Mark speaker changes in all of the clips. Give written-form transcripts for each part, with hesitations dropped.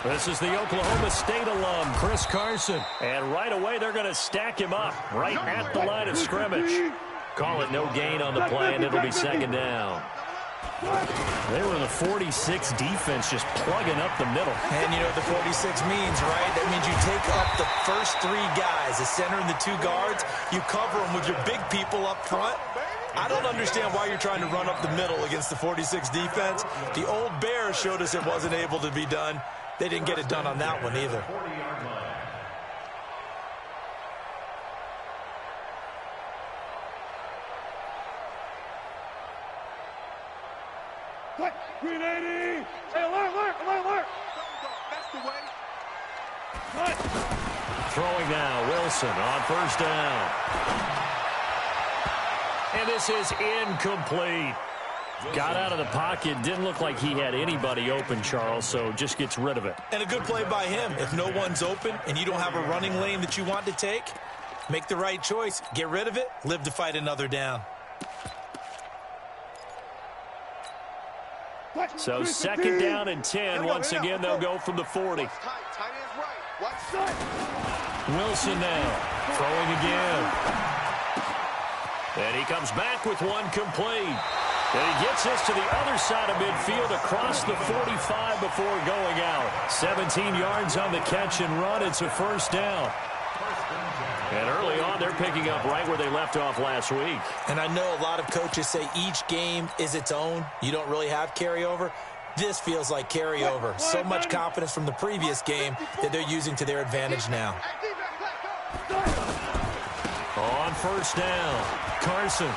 Speaker 1: This is the Oklahoma State alum, Chris Carson. And right away, they're going to stack him up right at the line of scrimmage. Call it no gain on the play, and it'll be second down. They were in the 46 defense, just plugging up the middle.
Speaker 2: And you know what the 46 means, right? That means you take up the first three guys, the center and the two guards. You cover them with your big people up front. I don't understand why you're trying to run up the middle against the 46 defense. The old Bears showed us it wasn't able to be done. They didn't get it done on that one either.
Speaker 3: Green 80! Hey, alert! That's the way.
Speaker 1: Throwing now, Wilson on first down. And this is incomplete. Got out of the pocket. Didn't look like he had anybody open, Charles, so just gets rid of it.
Speaker 2: And a good play by him. If no one's open and you don't have a running lane that you want to take, make the right choice. Get rid of it. Live to fight another down.
Speaker 1: So second down and 10. Once again, they'll go from the 40. Wilson now throwing again. And he comes back with one complete. And he gets this to the other side of midfield across the 45 before going out. 17 yards on the catch and run. It's a first down. And early on, they're picking up right where they left off last week.
Speaker 2: And I know a lot of coaches say each game is its own. You don't really have carryover. This feels like carryover. So much confidence from the previous game that they're using to their advantage now.
Speaker 1: On first down, Carson.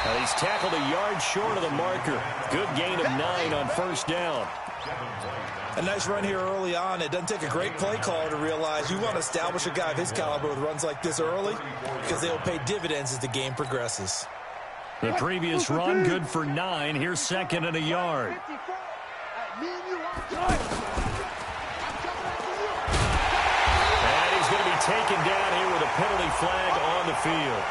Speaker 1: And he's tackled a yard short of the marker. Good gain of 9 on first down.
Speaker 2: A nice run here early on. It doesn't take a great play caller to realize you want to establish a guy of his caliber with runs like this early because they'll pay dividends as the game progresses.
Speaker 1: The previous run, good for 9. Here's second and a yard. And he's going to be taken down here with a penalty flag on the field.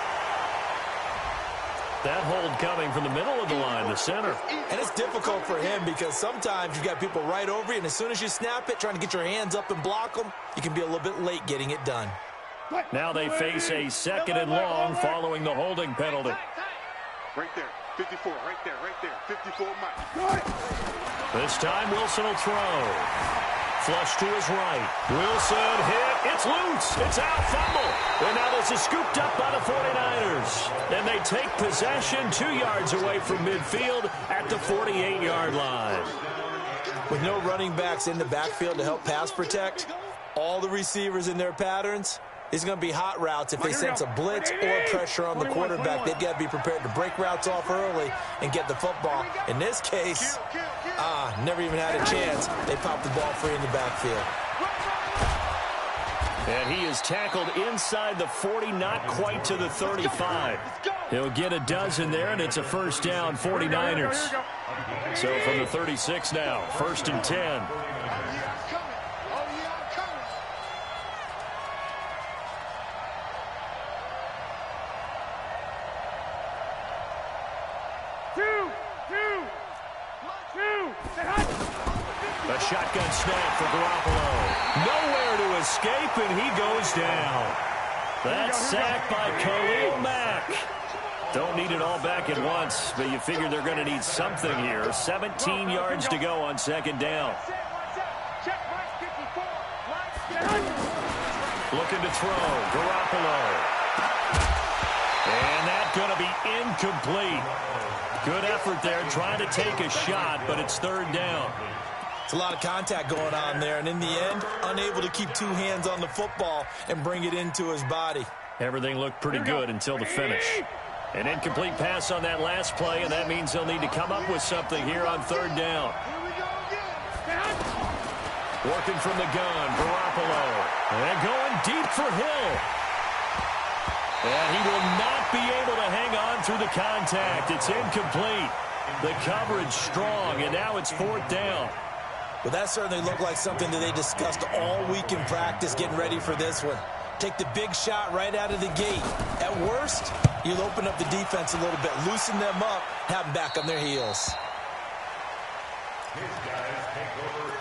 Speaker 1: That hold coming from the middle of the line, the center.
Speaker 2: And it's difficult for him because sometimes you've got people right over you, and as soon as you snap it, trying to get your hands up and block them, you can be a little bit late getting it done.
Speaker 1: Now they face a second and long following the holding penalty.
Speaker 3: Right there, 54, right there, 54 Mike.
Speaker 1: This time Wilson will throw. Flush to his right. Wilson hit. It's loose. It's out. Fumble. And now this is scooped up by the 49ers. And they take possession 2 yards away from midfield at the 48-yard line.
Speaker 2: With no running backs in the backfield to help pass protect, all the receivers in their patterns, it's going to be hot routes if they sense a blitz or pressure on the quarterback. They've got to be prepared to break routes off early and get the football. In this case, never even had a chance. They popped the ball free in the backfield.
Speaker 1: And he is tackled inside the 40, not quite to the 35. He'll get a dozen there, and it's a first down, 49ers. So from the 36 now, first and 10. A shotgun snap for Garoppolo. Nowhere to escape, and he goes down. That's sacked by Khalil Mack. Don't need it all back at once, but you figure they're going to need something here. 17 yards to go on second down. Looking to throw. Garoppolo. And that's going to be incomplete. Good effort there, trying to take a shot, but it's third down.
Speaker 2: It's a lot of contact going on there, and in the end, unable to keep two hands on the football and bring it into his body.
Speaker 1: Everything looked pretty good until the finish. An incomplete pass on that last play, and that means they'll need to come up with something here on third down. Working from the gun, Garoppolo. And going deep for Hill. And he will not be able to hang on through the contact. It's incomplete. The coverage strong, and now it's fourth down.
Speaker 2: Well, that certainly looked like something that they discussed all week in practice getting ready for this one. Take the big shot right out of the gate. At worst, you'll open up the defense a little bit, loosen them up, have them back on their heels.
Speaker 4: His guys take over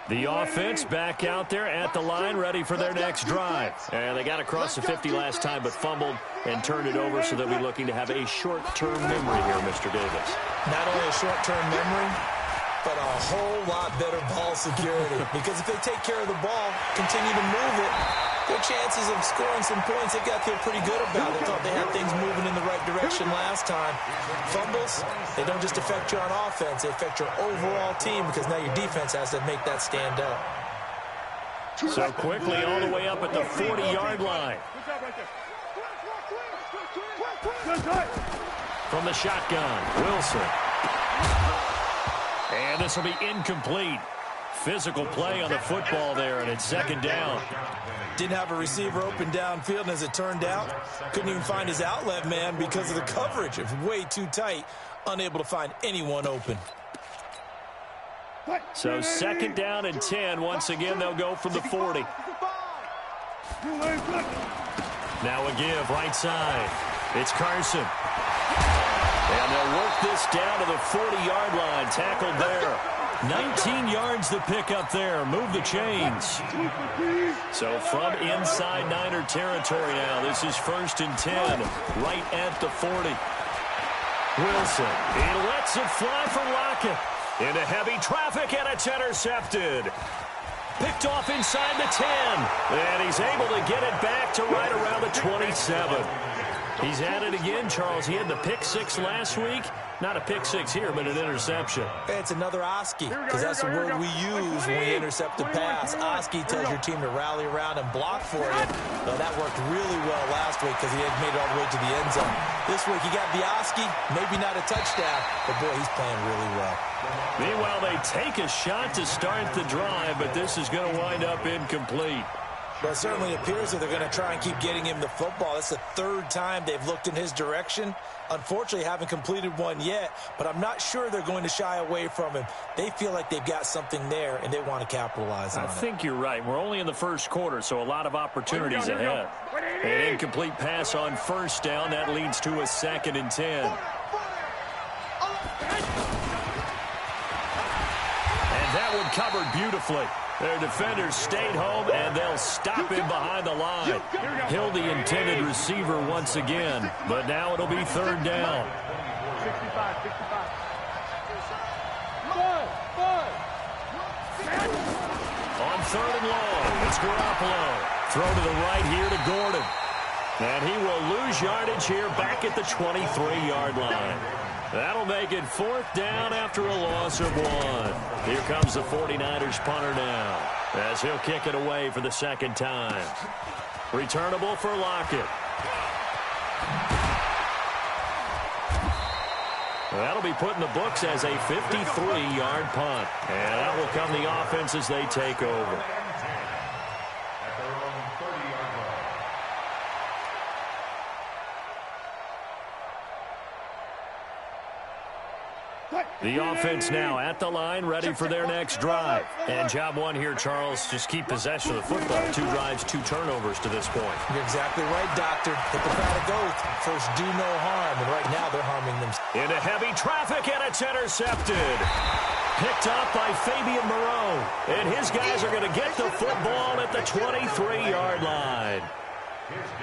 Speaker 1: The offense back out there at the line, ready for their next drive. And they got across the 50 last time, but fumbled and turned it over, so they'll be looking to have a short-term memory here, Mr. Davis.
Speaker 2: Not only a short-term memory, but a whole lot better ball security. Because if they take care of the ball, continue to move it, their chances of scoring some points, they've got to feel pretty good about it. They thought they had things moving in the right direction last time. Fumbles, they don't just affect you on offense, they affect your overall team, because now your defense has to make that stand up.
Speaker 1: So quickly all the way up at the 40-yard line. From the shotgun, Wilson. And this will be incomplete. Physical play on the football there, and it's second down.
Speaker 2: Didn't have a receiver open downfield, and as it turned out, couldn't even find his outlet man because of the coverage. It was way too tight, unable to find anyone open.
Speaker 1: So second down and 10. Once again, they'll go from the 40. Now a give right side. It's Carson. And they'll work this down to the 40-yard line. Tackled there. 19 yards to pick up there. Move the chains. So from inside Niner territory now, this is first and 10, right at the 40. Wilson, he lets it fly for Lockett. Into heavy traffic, and it's intercepted. Picked off inside the 10. And he's able to get it back to right around the 27. He's at it again, Charles. He had the pick six last week. Not a pick six here, but an interception.
Speaker 2: It's another Oski, because that's the word we use when we intercept a pass. Oski tells your team to rally around and block for you. Well, that worked really well last week because he had made it all the way to the end zone. This week he got the Oski, maybe not a touchdown, but boy, he's playing really well.
Speaker 1: Meanwhile, they take a shot to start the drive, but this is going to wind up incomplete.
Speaker 2: Well, it certainly appears that they're going to try and keep getting him the football. That's the third time they've looked in his direction. Unfortunately, haven't completed one yet, but I'm not sure they're going to shy away from him. They feel like they've got something there, and they want to capitalize on it.
Speaker 1: I think you're right. We're only in the first quarter, so a lot of opportunities ahead. An incomplete pass on first down. That leads to a second and 10. And that one covered beautifully. Their defenders stayed home, and they'll stop him behind the line. Hill, the intended receiver once again, but now it'll be third down.
Speaker 3: 65.
Speaker 1: On third and long, it's Garoppolo. Throw to the right here to Gordon. And he will lose yardage here back at the 23-yard line. That'll make it fourth down after a loss of one. Here comes the 49ers punter now, as he'll kick it away for the second time. Returnable for Lockett. That'll be put in the books as a 53-yard punt. And out will come the offense as they take over. The offense now at the line, ready for their next drive. And job one here, Charles, just keep possession of the football. 2 drives, 2 turnovers to this point.
Speaker 2: You're exactly right, Doctor. Hit the product oath. First, do no harm. And right now, they're harming them.
Speaker 1: Into heavy traffic, and it's intercepted. Picked up by Fabian Moreau. And his guys are going to get the football at the 23-yard line.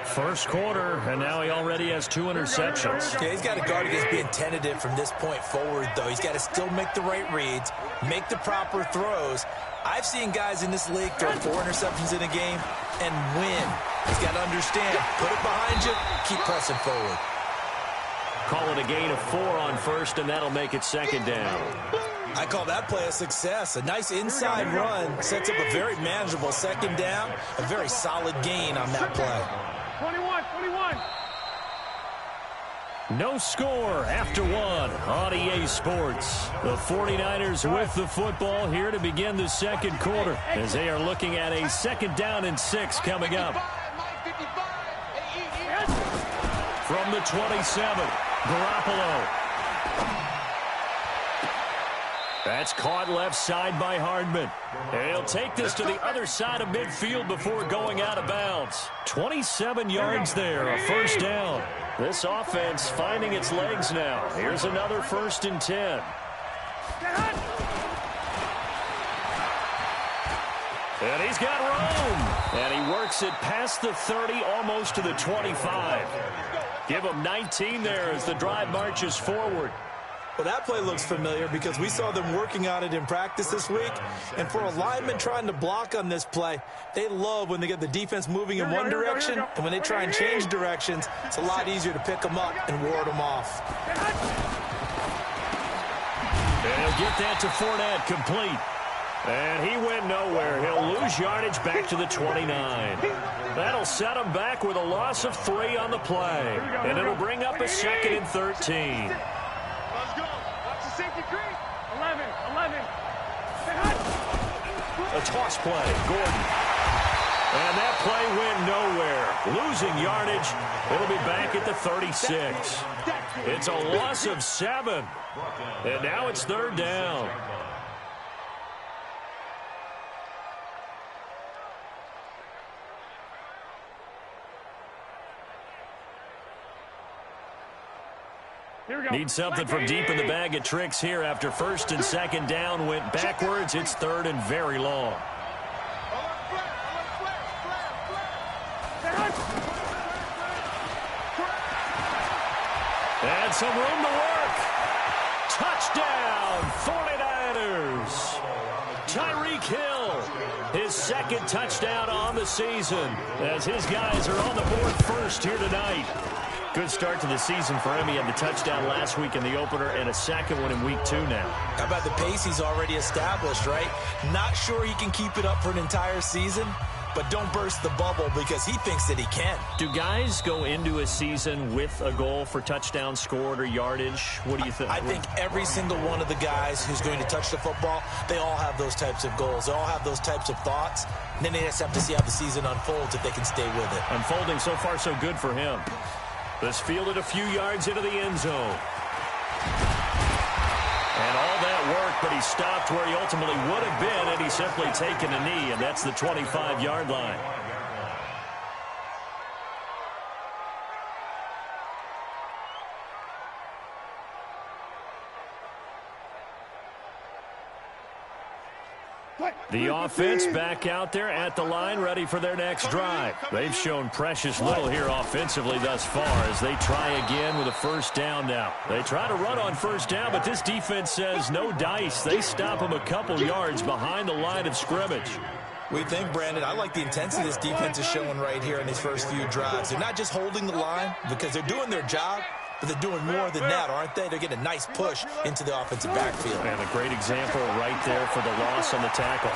Speaker 1: First quarter, and now he already has 2 interceptions.
Speaker 2: Yeah, he's got to guard against being tentative from this point forward, though. He's got to still make the right reads, make the proper throws. I've seen guys in this league throw 4 interceptions in a game and win. He's got to understand, put it behind you, keep pressing forward.
Speaker 1: Call it a gain of 4 on first, and that'll make it second down.
Speaker 2: I call that play a success. A nice inside run sets up a very manageable second down. A very solid gain on that play.
Speaker 3: 21.
Speaker 1: No score after 1 on EA Sports. The 49ers with the football here to begin the second quarter as they are looking at a second down and 6 coming up. From the 27, Garoppolo. That's caught left side by Hardman. And he'll take this to the other side of midfield before going out of bounds. 27 yards there, a first down. This offense finding its legs now. Here's another first and 10. And he's got room. And he works it past the 30, almost to the 25. Give him 19 there as the drive marches forward.
Speaker 2: Well, that play looks familiar because we saw them working on it in practice this week. And for a lineman trying to block on this play, they love when they get the defense moving in one direction. And when they try and change directions, it's a lot easier to pick them up and ward them off.
Speaker 1: And he'll get that to Fournette, complete. And he went nowhere. He'll lose yardage back to the 29. That'll set him back with a loss of 3 on the play. And it'll bring up a 2nd and 13.
Speaker 3: Let's go. Watch the safety creep. 11.
Speaker 1: A toss play, Gordon. And that play went nowhere. Losing yardage. It'll be back at the 36. It's a loss of 7. And now it's 3rd down. Need something from deep in the bag of tricks here after 1st and 2nd down went backwards. It's 3rd and very long. And some room to work. Touchdown, 49ers. Tyreek Hill, his 2nd touchdown on the season as his guys are on the board first here tonight. Good start to the season for him. He had the touchdown last week in the opener and a 2nd one in week 2 now.
Speaker 2: How about the pace he's already established, right? Not sure he can keep it up for an entire season, but don't burst the bubble because he thinks that he can.
Speaker 1: Do guys go into a season with a goal for touchdown scored or yardage? What do you think?
Speaker 2: I think every single one of the guys who's going to touch the football, they all have those types of goals. They all have those types of thoughts. And then they just have to see how the season unfolds if they can stay with it.
Speaker 1: Unfolding so far so good for him. This fielded a few yards into the end zone. And all that work, but he stopped where he ultimately would have been had he simply taken a knee, and that's the 25-yard line. The offense back out there at the line, ready for their next drive. They've shown precious little here offensively thus far as they try again with a 1st down now. They try to run on 1st down, but this defense says no dice. They stop them a couple yards behind the line of scrimmage.
Speaker 2: We think, Brandon, I like the intensity this defense is showing right here in these first few drives. They're not just holding the line because they're doing their job, but they're doing more than that, aren't they? They're getting a nice push into the offensive backfield.
Speaker 1: And a great example right there for the loss on the tackle.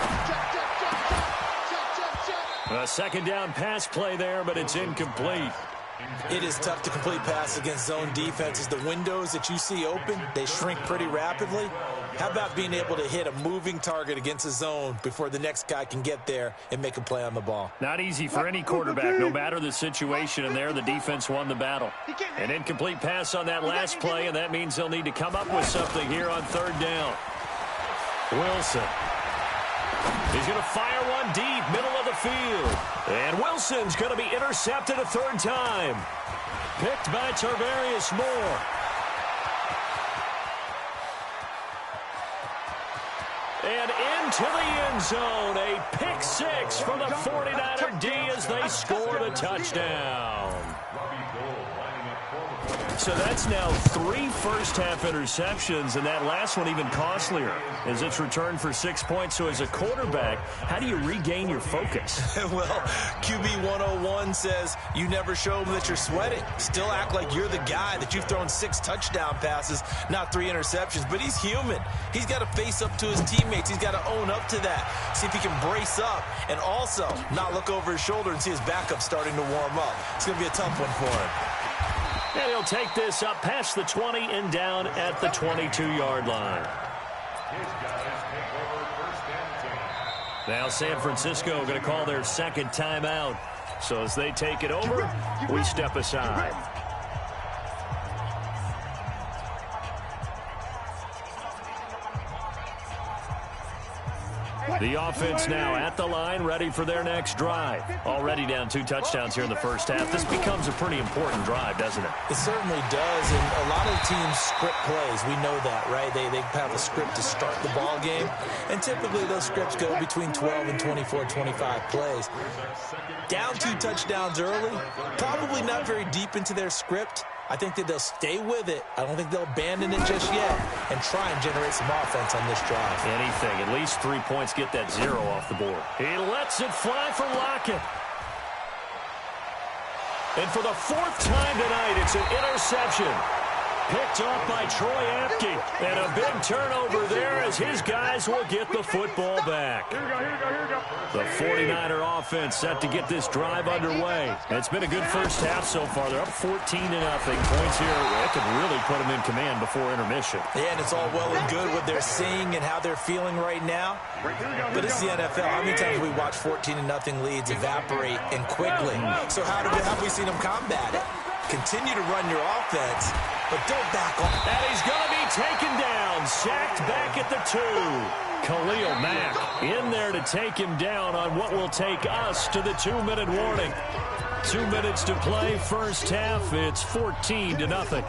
Speaker 1: A 2nd down pass play there, but it's incomplete.
Speaker 2: It is tough to complete pass against zone defenses. The windows that you see open, they shrink pretty rapidly. How about being able to hit a moving target against a zone before the next guy can get there and make a play on the ball?
Speaker 1: Not easy for any quarterback, no matter the situation, and there the defense won the battle. An incomplete pass on that last play, and that means they'll need to come up with something here on 3rd down. Wilson. He's going to fire one deep, middle of the field. And Wilson's going to be intercepted a 3rd time. Picked by Tarvarius Moore. And into the end zone, a pick 6 for the 49er D as they scored a touchdown. So that's now 3 first-half interceptions, and that last one even costlier as it's returned for 6 points. So as a quarterback, how do you regain your focus?
Speaker 2: Well, QB 101 says you never show them that you're sweating. Still act like you're the guy, that you've thrown 6 touchdown passes, not 3 interceptions. But he's human. He's got to face up to his teammates. He's got to own up to that. See if he can brace up and also not look over his shoulder and see his backup starting to warm up. It's going to be a tough one for him.
Speaker 1: And he'll take this up past the 20 and down at the 22-yard line. Now San Francisco going to call their 2nd timeout. So as they take it over, we step aside. The offense now at the line, ready for their next drive. Already down 2 touchdowns here in the first half. This becomes a pretty important drive, doesn't it?
Speaker 2: It certainly does, and a lot of teams script plays. We know that, right? They have a script to start the ball game, and typically those scripts go between 12 and 24, 25 plays. Down 2 touchdowns early, probably not very deep into their script. I think that they'll stay with it. I don't think they'll abandon it just yet and try and generate some offense on this drive.
Speaker 1: Anything. At least 3 points, get that 0 off the board. He lets it fly for Lockett. And for the 4th time tonight, it's an interception. Picked off by Troy Apke. And a big turnover there as his guys will get the football back.
Speaker 3: Here we go, here we go, here we go.
Speaker 1: The 49er offense set to get this drive underway. It's been a good first half so far. They're up 14-0. Points here. That could really put them in command before intermission.
Speaker 2: Yeah, and it's all well and good what they're seeing and how they're feeling right now. But it's the NFL. How many times we watch 14-0 leads evaporate and quickly? So how have we seen them combat it? Continue to run your offense, but don't back off.
Speaker 1: And he's going to be taken down. Sacked back at the 2. Khalil Mack in there to take him down on what will take us to the 2-minute warning. 2 minutes to play, first half. It's 14-0.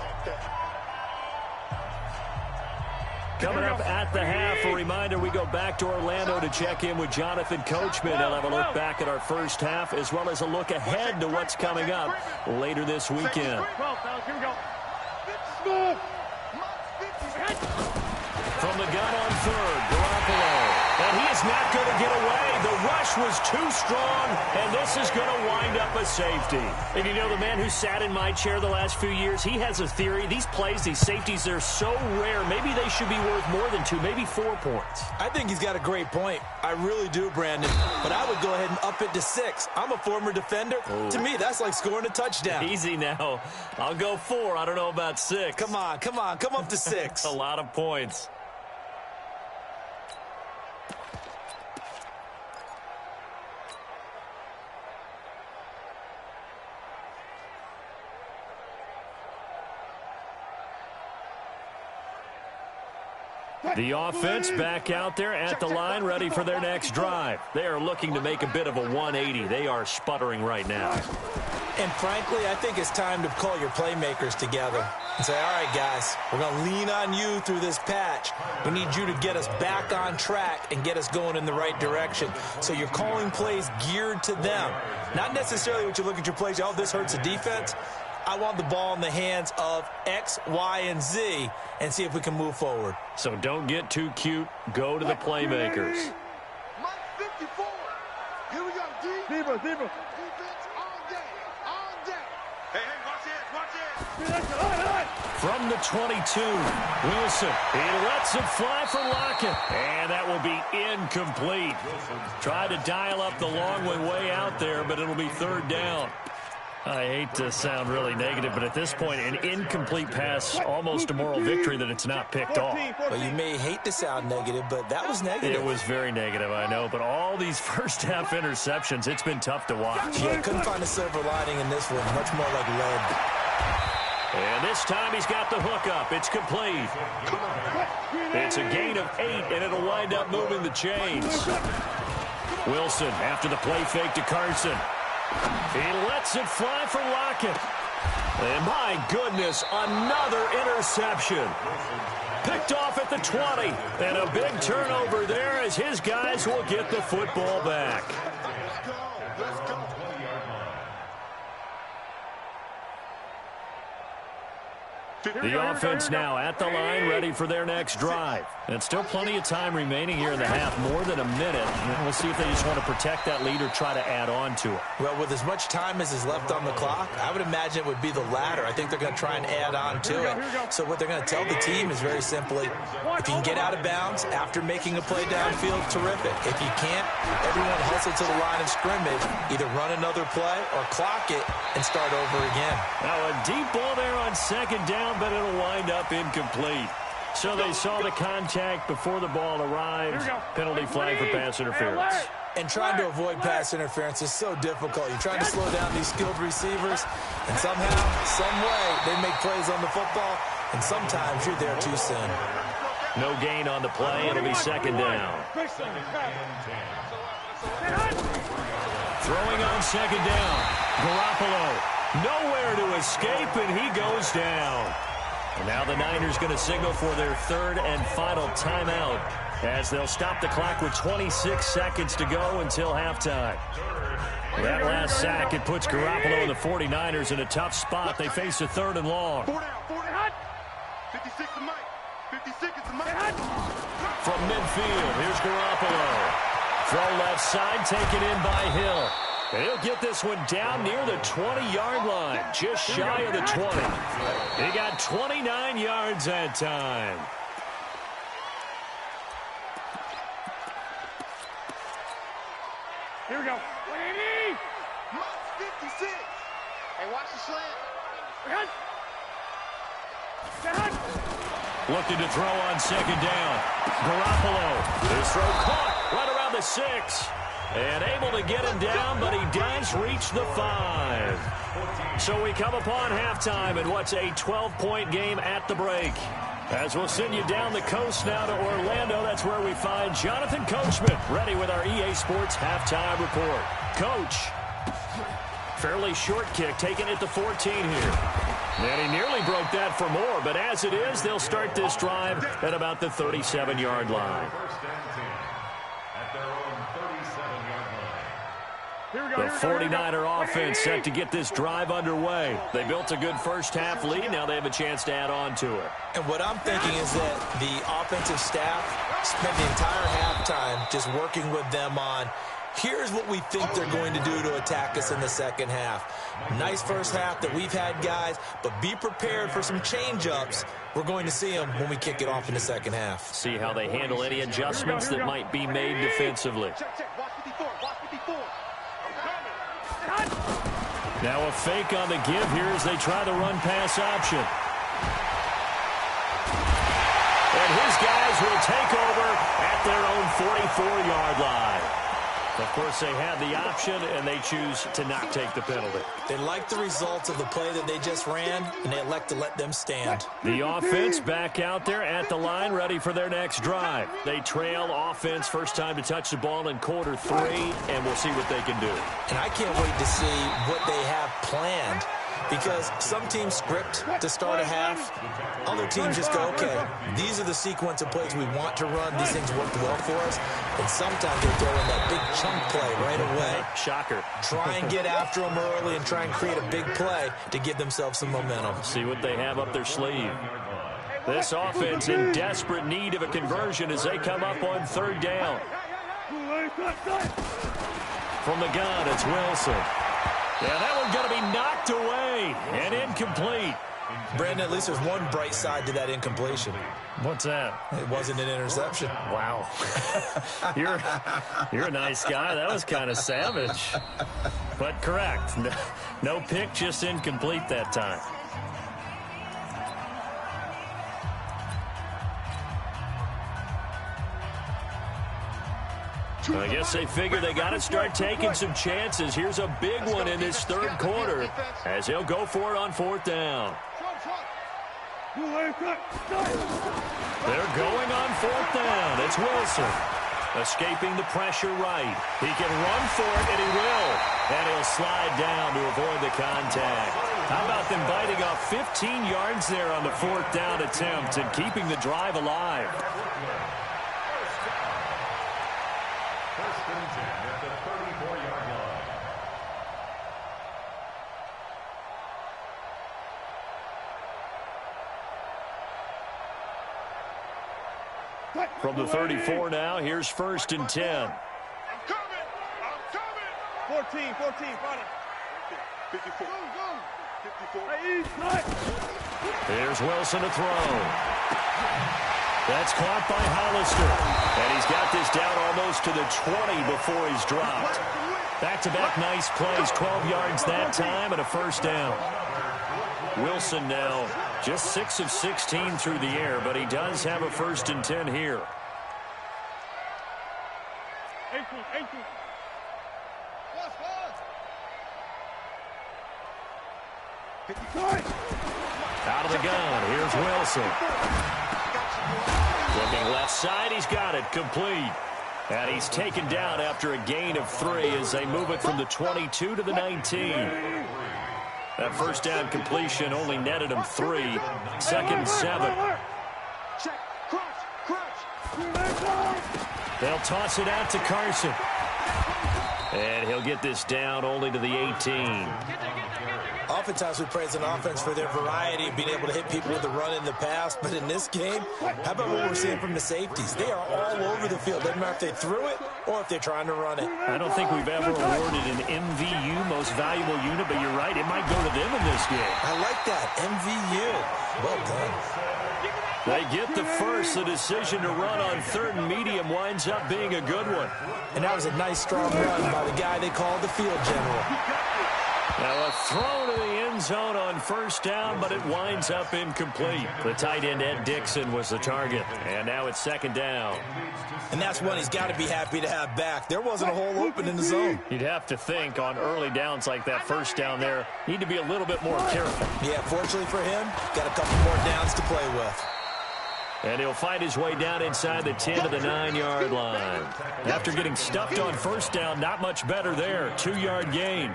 Speaker 1: Coming up at the half, a reminder, we go back to Orlando to check in with Jonathan Coachman. He'll have a look back at our first half as well as a look ahead to what's coming up later this weekend. From the gun on 3rd, Garoppolo. And he is not going to get away. The rush was too strong, and this is going to wind up a safety. And you know, the man who sat in my chair the last few years, he has a theory. These plays, these safeties, they're so rare. Maybe they should be worth more than 2, maybe 4 points.
Speaker 2: I think he's got a great point. I really do, Brandon. But I would go ahead and up it to 6. I'm a former defender. Oh. To me, that's like scoring a touchdown.
Speaker 1: Easy now. I'll go 4. I don't know about 6.
Speaker 2: Come on. Come up to 6.
Speaker 1: A lot of points. The offense back out there at the line, ready for their next drive. They are looking to make a bit of a 180. They are sputtering right now.
Speaker 2: And frankly, I think it's time to call your playmakers together and say, all right, guys, we're going to lean on you through this patch. We need you to get us back on track and get us going in the right direction. So you're calling plays geared to them. Not necessarily what you look at your plays, oh, this hurts the defense. I want the ball in the hands of X, Y, and Z and see if we can move forward.
Speaker 1: So don't get too cute. Go to the playmakers.
Speaker 3: Mike 54. Here we go. Zebra. Defense all day. All day. Hey, watch it.
Speaker 1: From the 22, Wilson. He lets it fly for Lockett. And that will be incomplete. Tried to dial up the long way out there, but it'll be 3rd down. I hate to sound really negative, but at this point, an incomplete pass, almost a moral victory that it's not picked off.
Speaker 2: Well, you may hate to sound negative, but that was negative.
Speaker 1: It was very negative, I know, but all these first-half interceptions, it's been tough to watch.
Speaker 2: Yeah, couldn't find a silver lining in this one. Much more like lead.
Speaker 1: And this time he's got the hook up. It's complete. It's a gain of 8, and it'll wind up moving the chains. Wilson after the play fake to Carson. He lets it fly for Lockett. And my goodness, another interception. Picked off at the 20. And a big turnover there as his guys will get the football back.
Speaker 3: Let's go.
Speaker 1: The offense now at the line, ready for their next drive. And still plenty of time remaining here in the half, more than a minute. And we'll see if they just want to protect that lead or try to add on to it.
Speaker 2: Well, with as much time as is left on the clock, I would imagine it would be the latter. I think they're going to try and add on to it. So what they're going to tell the team is very simply, if you can get out of bounds after making a play downfield, terrific. If you can't, everyone hustle to the line of scrimmage, either run another play or clock it and start over again.
Speaker 1: Now a deep ball there on 2nd down, but it'll wind up incomplete. So they saw the contact before the ball arrived. Penalty flag for pass interference.
Speaker 2: And trying to avoid pass interference is so difficult. You're trying to slow down these skilled receivers, and somehow, some way, they make plays on the football, and sometimes you're there too soon.
Speaker 1: No gain on the play. It'll be second down. Throwing on second down. Garoppolo nowhere to escape, and he goes down. And now the Niners going to signal for their third and final timeout as they'll stop the clock with 26 seconds to go until halftime. That last sack, it puts Garoppolo and the 49ers in a tough spot. They face a third and long.
Speaker 3: 56 to Mike. 56 to Mike.
Speaker 1: From midfield, here's Garoppolo. Throw left side, taken in by Hill. And he'll get this one down near the 20-yard line, just shy of the 20. He got 29 yards that time.
Speaker 3: Here we go. 180. Mike 56. Hey, watch the slant.
Speaker 1: Looking to throw on second down. Garoppolo. His throw caught right around the 6. And able to get him down, but he does reach the 5. So we come upon halftime in what's a 12-point game at the break. As we'll send you down the coast now to Orlando, that's where we find Jonathan Coachman ready with our EA Sports halftime report. Coach, fairly short kick taken at the 14 here. And he nearly broke that for more, but as it is, they'll start this drive at about the 37-yard line. The 49er offense set to get this drive underway. They built a good first-half lead. Now they have a chance to add on to it.
Speaker 2: And what I'm thinking is that the offensive staff spent the entire halftime just working with them on, here's what we think they're going to do to attack us in the second half. Nice first half that we've had, guys, but be prepared for some change-ups. We're going to see them when we kick it off in the second half.
Speaker 1: See how they handle any adjustments that might be made defensively. Now a fake on the give here as they try the run-pass option. And his guys will take over at their own 44-yard line. Of course, they had the option, and they choose to not take the penalty.
Speaker 2: They like the results of the play that they just ran, and they elect to let them stand.
Speaker 1: The offense back out there at the line, ready for their next drive. They trail offense, first time to touch the ball in quarter 3, and we'll see what they can do.
Speaker 2: And I can't wait to see what they have planned, because some teams script to start a half. Other teams just go, okay, these are the sequence of plays we want to run. These things worked well for us. And sometimes they throw in that big chunk play right away.
Speaker 1: Shocker.
Speaker 2: Try and get after them early and try and create a big play to give themselves some momentum.
Speaker 1: See what they have up their sleeve. This offense in desperate need of a conversion as they come up on third down. From the gun, it's Wilson. Yeah, that one's going to be knocked away and incomplete.
Speaker 2: Brandon, at least there's one bright side to that incompletion.
Speaker 1: What's that?
Speaker 2: It wasn't an interception.
Speaker 1: Wow. You're a nice guy. That was kind of savage. But correct. No pick, just incomplete that time. I guess they figure they got to start taking some chances. Here's a big one in this third quarter as he'll go for it on fourth down. They're going on fourth down. It's Wilson. Escaping the pressure right. He can run for it, and he will. And he'll slide down to avoid the contact. How about them biting off 15 yards there on the fourth down attempt and keeping the drive alive? From the 34 now, here's first and 10.
Speaker 3: I'm coming. 14, fight it. 54. 54.
Speaker 1: Here's Wilson to throw. That's caught by Hollister. And he's got this down almost to the 20 before he's dropped. Back-to-back nice plays, 12 yards that time and a first down. Wilson now just 6 of 16 through the air, but he does have a first and 10 here. Out of the gun, here's Wilson. Looking left side, he's got it, complete. And he's taken down after a gain of 3 as they move it from the 22 to the 19. That first down completion only netted him 3. 2nd and 7. They'll toss it out to Carson. And he'll get this down only to the 18.
Speaker 2: Oftentimes we praise an offense for their variety of being able to hit people with the run in the pass. But in this game, how about what we're seeing from the safeties? They are all over the field. Doesn't matter if they threw it or if they're trying to run it.
Speaker 1: I don't think we've ever awarded an MVU, most valuable unit, but you're right, it might go to them in this game.
Speaker 2: I like that, MVU. Well done.
Speaker 1: They get the first. The decision to run on 3rd and medium winds up being a good one.
Speaker 2: And that was a nice, strong run by the guy they called the field general.
Speaker 1: Now a throw to the end zone on 1st down, but it winds up incomplete. The tight end, Ed Dickson, was the target. And now it's 2nd down.
Speaker 2: And that's one he's got to be happy to have back. There wasn't a hole open in the zone.
Speaker 1: You'd have to think on early downs like that 1st down there, need to be a little bit more careful.
Speaker 2: Yeah, fortunately for him, got a couple more downs to play with.
Speaker 1: And he'll find his way down inside the 10 to the 9-yard line. After getting stuffed on 1st down, not much better there. 2-yard gain.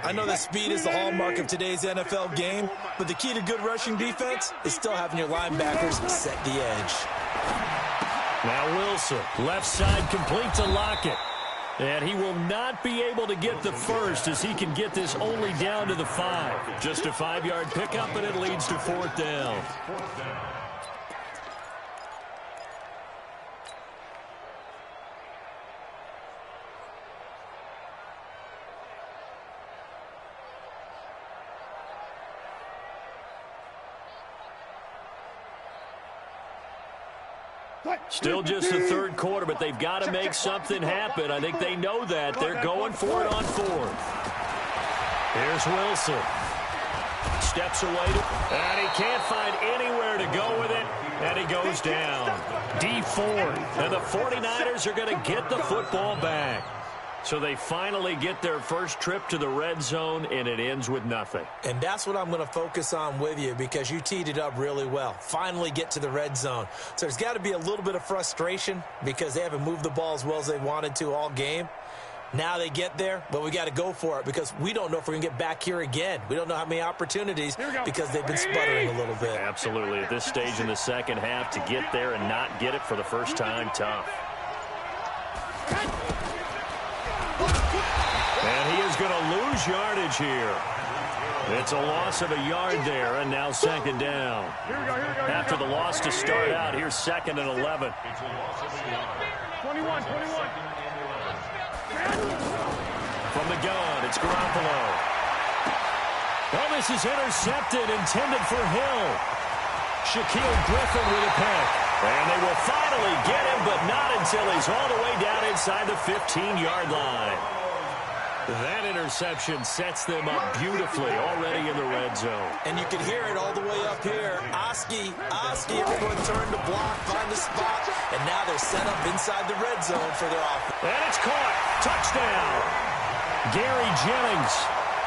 Speaker 2: I know that speed is the hallmark of today's NFL game, but the key to good rushing defense is still having your linebackers set the edge.
Speaker 1: Now Wilson, left side complete to Lockett. And he will not be able to get the first as he can get this only down to the 5. Just a 5-yard pickup, and it leads to 4th down. Still just the 3rd quarter, but they've got to make something happen. I think they know that. They're going for it on 4th. Here's Wilson. Steps away, and he can't find anywhere to go with it, and he goes down. D4, and the 49ers are going to get the football back. So they finally get their first trip to the red zone, and it ends with nothing.
Speaker 2: And that's what I'm going to focus on with you because you teed it up really well. Finally get to the red zone. So there's got to be a little bit of frustration because they haven't moved the ball as well as they wanted to all game. Now they get there, but we got to go for it because we don't know if we're going to get back here again. We don't know how many opportunities because they've been sputtering a little bit.
Speaker 1: Absolutely. At this stage in the 2nd half, to get there and not get it for the first time, tough. And he is going to lose yardage here. It's a loss of a yard there, and now 2nd down. After the loss to start out, here's 2nd and 11.
Speaker 3: 21.
Speaker 1: From the gun, it's Garoppolo. Oh, this is intercepted, intended for Hill. Shaquille Griffin with a pick. And they will finally get him, but not until he's all the way down inside the 15-yard line. That interception sets them up beautifully already in the red zone.
Speaker 2: And you can hear it all the way up here. Oski, everyone turned to block, find the spot, and now they're set up inside the red zone for their offense.
Speaker 1: And it's caught. Touchdown. Gary Jennings,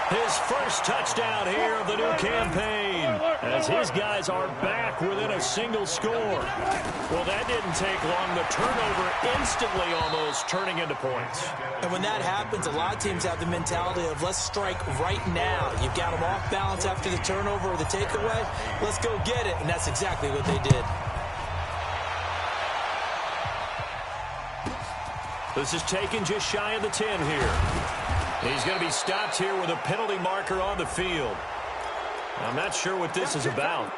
Speaker 1: his first touchdown here of the new campaign, as his guys are back within a single score. Well, that didn't take long. The turnover instantly almost turning into points.
Speaker 2: And when that happens, a lot of teams have the mentality of let's strike right now. You've got them off balance after the turnover or the takeaway. Let's go get it. And that's exactly what they did.
Speaker 1: This is taken just shy of the 10 here. He's going to be stopped here with a penalty marker on the field. I'm not sure what this is about.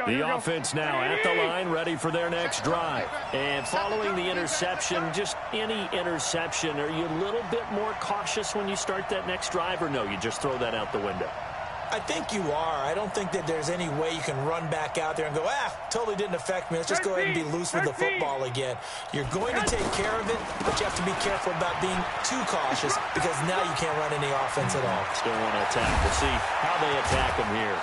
Speaker 1: The offense now at the line, ready for their next drive. And following the interception, just any interception, are you a little bit more cautious when you start that next drive, or no, you just throw that out the window?
Speaker 2: I think you are. I don't think that there's any way you can run back out there and go, totally didn't affect me. Let's just go ahead and be loose with the football again. You're going to take care of it, but you have to be careful about being too cautious because now you can't run any offense at all.
Speaker 1: Still want to attack. We'll see how they attack them here.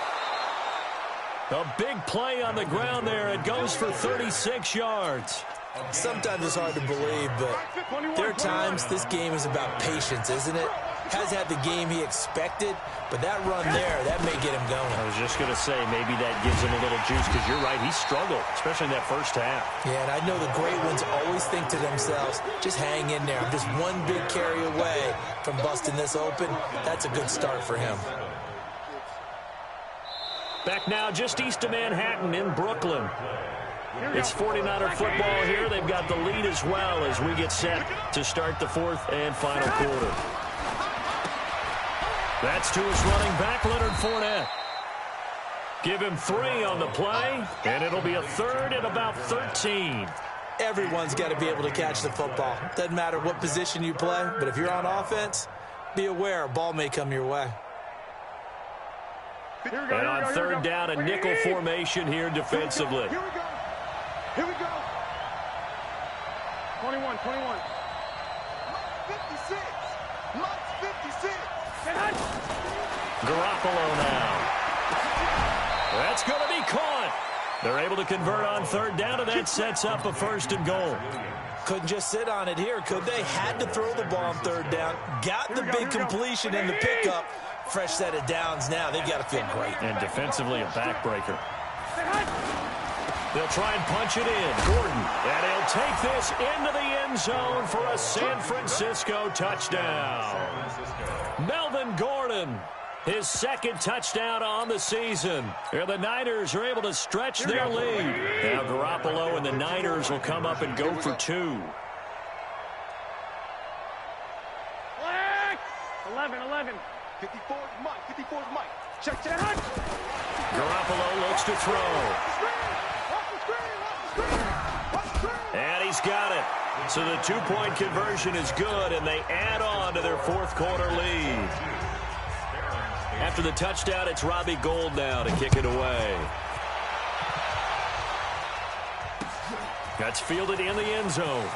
Speaker 1: A big play on the ground there. It goes for 36 yards.
Speaker 2: Sometimes it's hard to believe, but there are times this game is about patience, isn't it? Has had the game he expected, but that run there, that may get him going.
Speaker 1: I was just going to say, maybe that gives him a little juice, because you're right, he struggled, especially in that first half.
Speaker 2: Yeah, and I know the great ones always think to themselves, just hang in there. I'm just one big carry away from busting this open. That's a good start for him.
Speaker 1: Back now just east of Manhattan in Brooklyn. It's 49er football here. They've got the lead as well as we get set to start the fourth and final quarter. That's to his running back, Leonard Fournette. Give him 3 on the play, and it'll be a third and about 13.
Speaker 2: Everyone's got to be able to catch the football. Doesn't matter what position you play, but if you're on offense, be aware a ball may come your way.
Speaker 1: And on third down, a nickel formation here defensively.
Speaker 3: Here we go. Here we go. 21. 56. Lux 56.
Speaker 1: Garoppolo now. That's going to be caught. They're able to convert on third down, and that sets up a first and goal.
Speaker 2: Couldn't just sit on it here, could they? Had to throw the ball on third down. Got the big completion in the pickup. Fresh set of downs now. They've got to feel great.
Speaker 1: And defensively, a backbreaker. They'll try and punch it in. Gordon. And he'll take this into the end zone for a San Francisco touchdown. Melvin Gordon, his second touchdown on the season. And the Niners are able to stretch their lead. Now Garoppolo and the Niners will come up and go for 2.
Speaker 3: 11. 54's Mike. 54's Mike. Check.
Speaker 1: Garoppolo looks to throw. And he's got it. So the 2-point conversion is good, and they add on to their fourth quarter lead. After the touchdown, it's Robbie Gould now to kick it away. That's fielded in the end zone.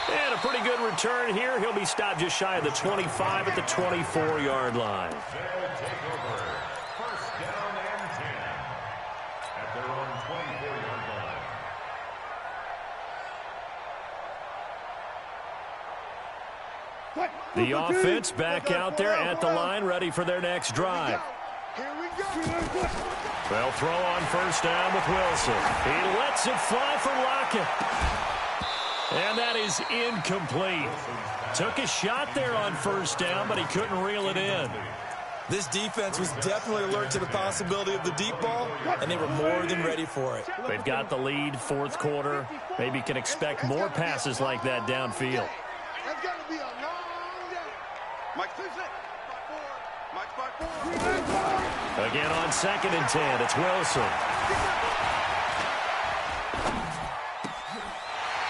Speaker 1: And a pretty good return here. He'll be stopped just shy of the 25 at the 24-yard line. The offense back out there at the line, ready for their next drive. They'll throw on first down with Wilson. He lets it fly for Lockett. And that is incomplete. Took a shot there on first down, but he couldn't reel it in.
Speaker 2: This defense was definitely alert to the possibility of the deep ball, and they were more than ready for it.
Speaker 1: They've got the lead, fourth quarter. Maybe can expect more passes like that downfield.
Speaker 3: That's got to be a long day. Mike's 4.
Speaker 1: Again on 2nd and 10, it's Wilson.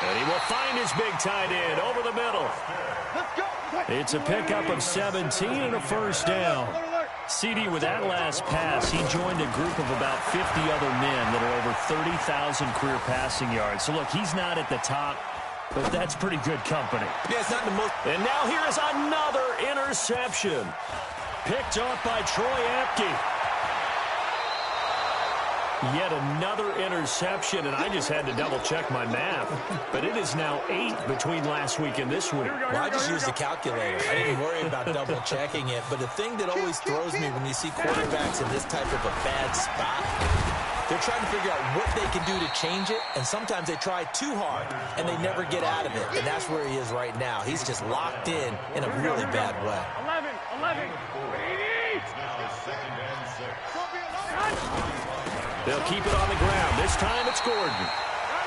Speaker 1: And he will find his big tight end over the middle. It's a pickup of 17 and a first down. CD, with that last pass, he joined a group of about 50 other men that are over 30,000 career passing yards. So, look, he's not at the top, but that's pretty good company.
Speaker 2: Yeah, it's not the most.
Speaker 1: And now here is another interception. Picked off by Troy Apke. Yet another interception, and I just had to double-check my math. But it is now 8 between last week and this week.
Speaker 2: Well, I just used the calculator. I didn't worry about double-checking it. But the thing that always throws me when you see quarterbacks in this type of a bad spot, they're trying to figure out what they can do to change it, and sometimes they try too hard, and they never get out of it. And that's where he is right now. He's just locked in a really bad way.
Speaker 3: 11.
Speaker 1: They'll keep it on the ground. This time it's Gordon.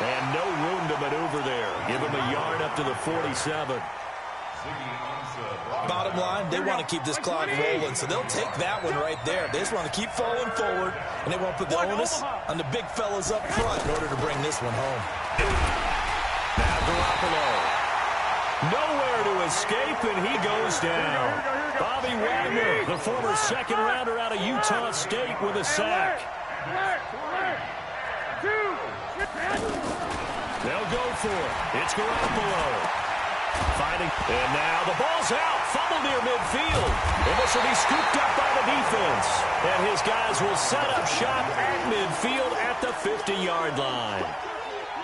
Speaker 1: And no room to maneuver there. Give him a yard up to the 47.
Speaker 2: Bottom line, they want to keep this clock rolling, so they'll take that one right there. They just want to keep falling forward, and they won't put the onus on the big fellas up front in order to bring this one home.
Speaker 1: Now Garoppolo. Nowhere to escape, and he goes down. Bobby Wagner, the former second rounder out of Utah State, with a sack. They'll go for it. It's Garoppolo. Fighting. And now the ball's out. Fumble near midfield. And this will be scooped up by the defense. And his guys will set up shop at midfield at at the 50-yard line.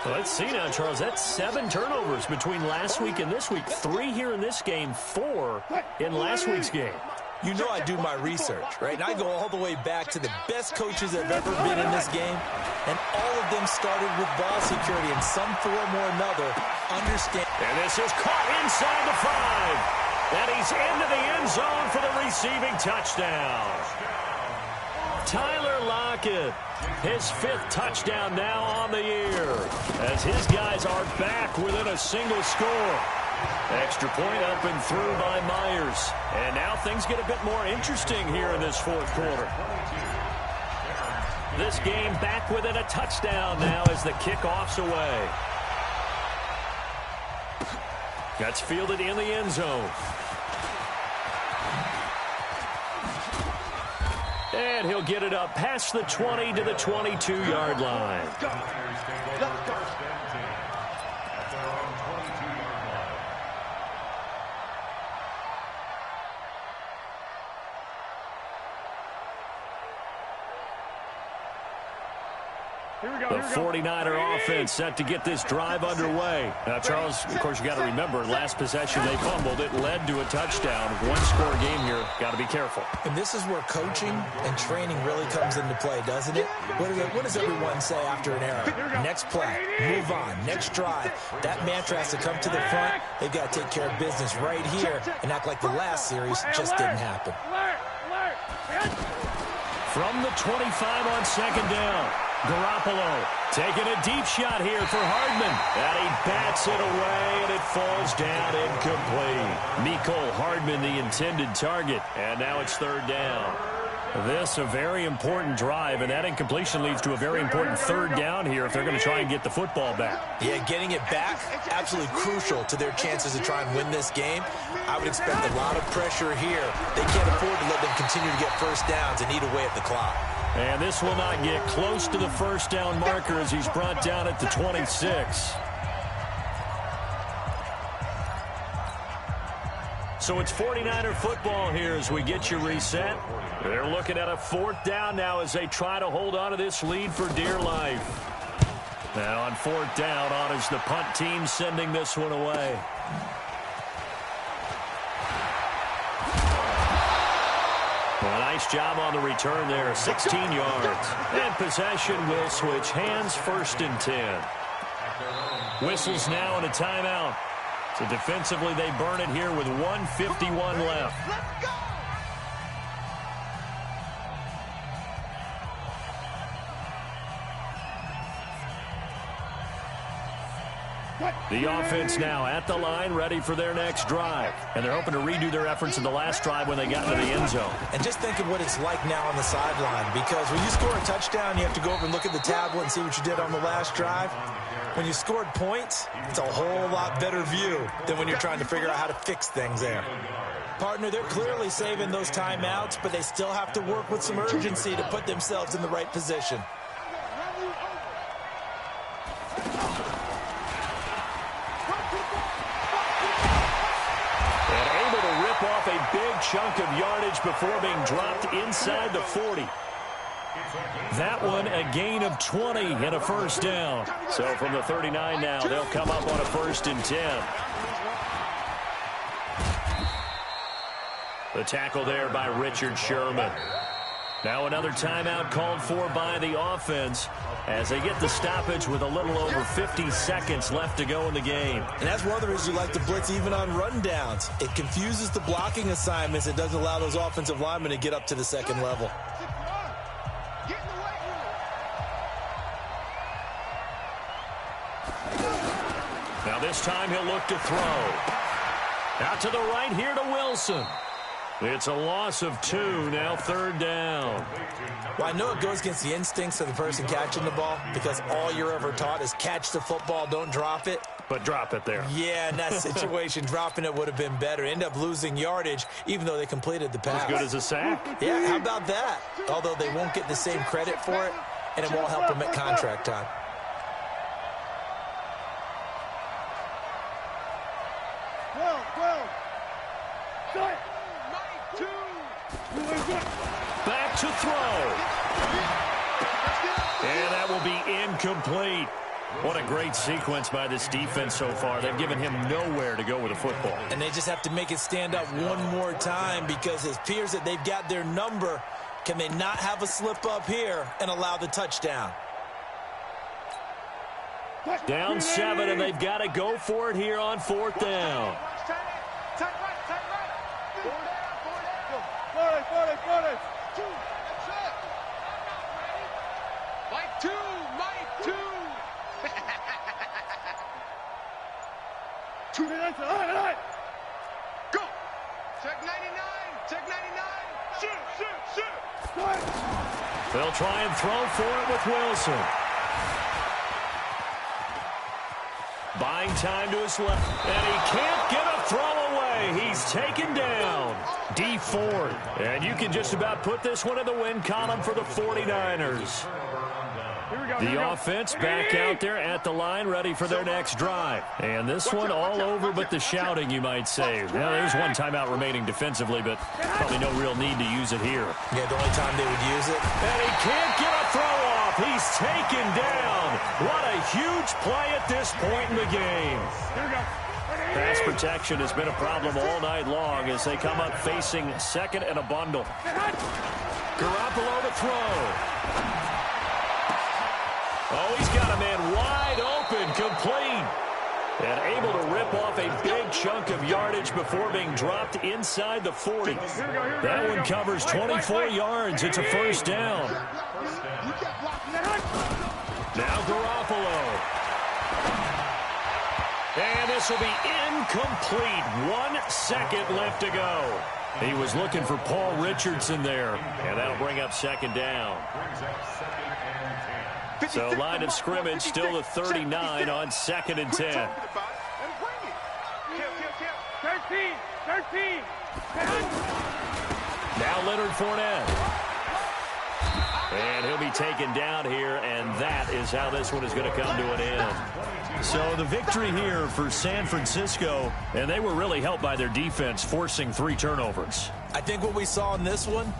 Speaker 1: Let's see now, Charles. That's 7 turnovers between last week and this week. 3 here in this game, 4 in last week's game.
Speaker 2: You know I do my research, right? And I go all the way back to the best coaches that have ever been in this game. And all of them started with ball security in some form or another. Understand.
Speaker 1: And this is caught inside the 5. And he's into the end zone for the receiving touchdown. Tyler Lockett, his 5th touchdown now on the year, as his guys are back within a single score. Extra point up and through by Myers. And now things get a bit more interesting here in this 4th quarter. This game back within a touchdown now as the kickoff's away. That's fielded in the end zone. And he'll get it up past the 20 to the 22-yard line. The 49er offense set to get this drive underway. Now, Charles, of course, you got to remember, last possession they fumbled. It led to a touchdown. 1-score game here. Got to be careful.
Speaker 2: And this is where coaching and training really comes into play, doesn't it? What does everyone say after an error? Next play, move on, next drive. That mantra has to come to the front. They've got to take care of business right here and act like the last series just didn't happen.
Speaker 1: From the 25 on 2nd down. Garoppolo taking a deep shot here for Hardman. And he bats it away, and it falls down incomplete. Mecole Hardman, the intended target. And now it's 3rd down. This a very important drive, and that incompletion leads to a very important 3rd down here if they're going to try and get the football back.
Speaker 2: Yeah, getting it back, absolutely crucial to their chances to try and win this game. I would expect a lot of pressure here. They can't afford to let them continue to get first downs and eat away at the clock.
Speaker 1: And this will not get close to the first down marker as he's brought down at the 26. So it's 49er football here as we get you reset. They're looking at a 4th down now as they try to hold on to this lead for dear life. Now on 4th down, on is the punt team sending this one away. Well, nice job on the return there, 16 yards. And possession will switch hands, 1st and 10. Whistles now and a timeout. So defensively, they burn it here with 1:51 left. The offense now at the line, ready for their next drive. And they're hoping to redo their efforts in the last drive when they got into the end zone.
Speaker 2: And just think of what it's like now on the sideline, because when you score a touchdown, you have to go over and look at the tablet and see what you did on the last drive. When you scored points, it's a whole lot better view than when you're trying to figure out how to fix things there. Partner, they're clearly saving those timeouts, but they still have to work with some urgency to put themselves in the right position.
Speaker 1: Off a big chunk of yardage before being dropped inside the 40. That one a gain of 20 and a 1st down. So from the 39 now, they'll come up on a 1st and 10. The tackle there by Richard Sherman. Now another timeout called for by the offense as they get the stoppage with a little over 50 seconds left to go in the game.
Speaker 2: And that's one of the reasons you like to blitz even on rundowns. It confuses the blocking assignments. It doesn't allow those offensive linemen to get up to the 2nd level.
Speaker 1: Now this time he'll look to throw. Out to the right here to Wilson. It's a loss of 2, now 3rd down.
Speaker 2: Well, I know it goes against the instincts of the person catching the ball because all you're ever taught is catch the football, don't drop it.
Speaker 1: But drop it there.
Speaker 2: Yeah, in that situation, dropping it would have been better. End up losing yardage, even though they completed the pass.
Speaker 1: As good as a sack.
Speaker 2: Yeah, how about that? Although they won't get the same credit for it, and it won't help them at contract time.
Speaker 1: Back to throw. And that will be incomplete. What a great sequence by this defense so far. They've given him nowhere to go with the football.
Speaker 2: And they just have to make it stand up one more time because it appears that they've got their number. Can they not have a slip up here and allow the touchdown?
Speaker 1: Down 7, and they've got to go for it here on 4th down.
Speaker 3: Go! Check 99! Check 99! Shoot!
Speaker 1: They'll try and throw for it with Wilson. Buying time to his left, and he can't get a throw away. He's taken down. D Ford. And you can just about put this one in the win column for the 49ers. The offense back out there at the line, ready for their next drive. And this one all over but the shouting, you might say. Well, there's one timeout remaining defensively, but probably no real need to use it here.
Speaker 2: Yeah, the only time they would use it.
Speaker 1: And he can't get a throw off. He's taken down. What a huge play at this point in the game. Pass protection has been a problem all night long as they come up facing second and a bundle. Garoppolo to throw. Oh, he's got a man wide open, complete. And able to rip off a big chunk of yardage before being dropped inside the 40. That one covers 24 yards. It's a first down. Now Garoppolo. And this will be incomplete. 1 second left to go. He was looking for Paul Richardson there. And that'll bring up second down. So line of scrimmage still the 39 on 2nd and 10.
Speaker 3: 13.
Speaker 1: Now Leonard Fournette. And he'll be taken down here, and that is how this one is going to come to an end. So the victory here for San Francisco, and they were really helped by their defense forcing 3 turnovers.
Speaker 2: I think what we saw in this one,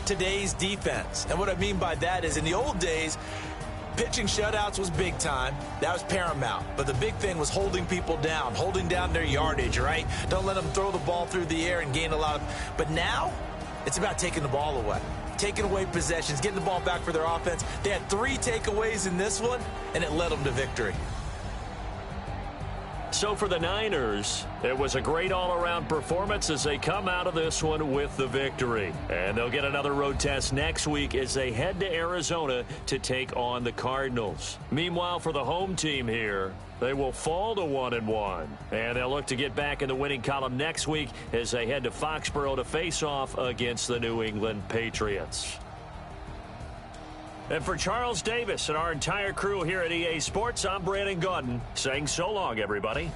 Speaker 2: today's defense. And what I mean by that is in the old days, pitching shutouts was big time. That was paramount. But the big thing was holding people down, holding down their yardage, right? Don't let them throw the ball through the air and gain a lot of... But now, it's about taking the ball away. Taking away possessions, getting the ball back for their offense. They had 3 takeaways in this one, and it led them to victory.
Speaker 1: So for the Niners, it was a great all-around performance as they come out of this one with the victory. And they'll get another road test next week as they head to Arizona to take on the Cardinals. Meanwhile, for the home team here, they will fall to 1-1. And they'll look to get back in the winning column next week as they head to Foxborough to face off against the New England Patriots. And for Charles Davis and our entire crew here at EA Sports, I'm Brandon Gaudin saying so long, everybody.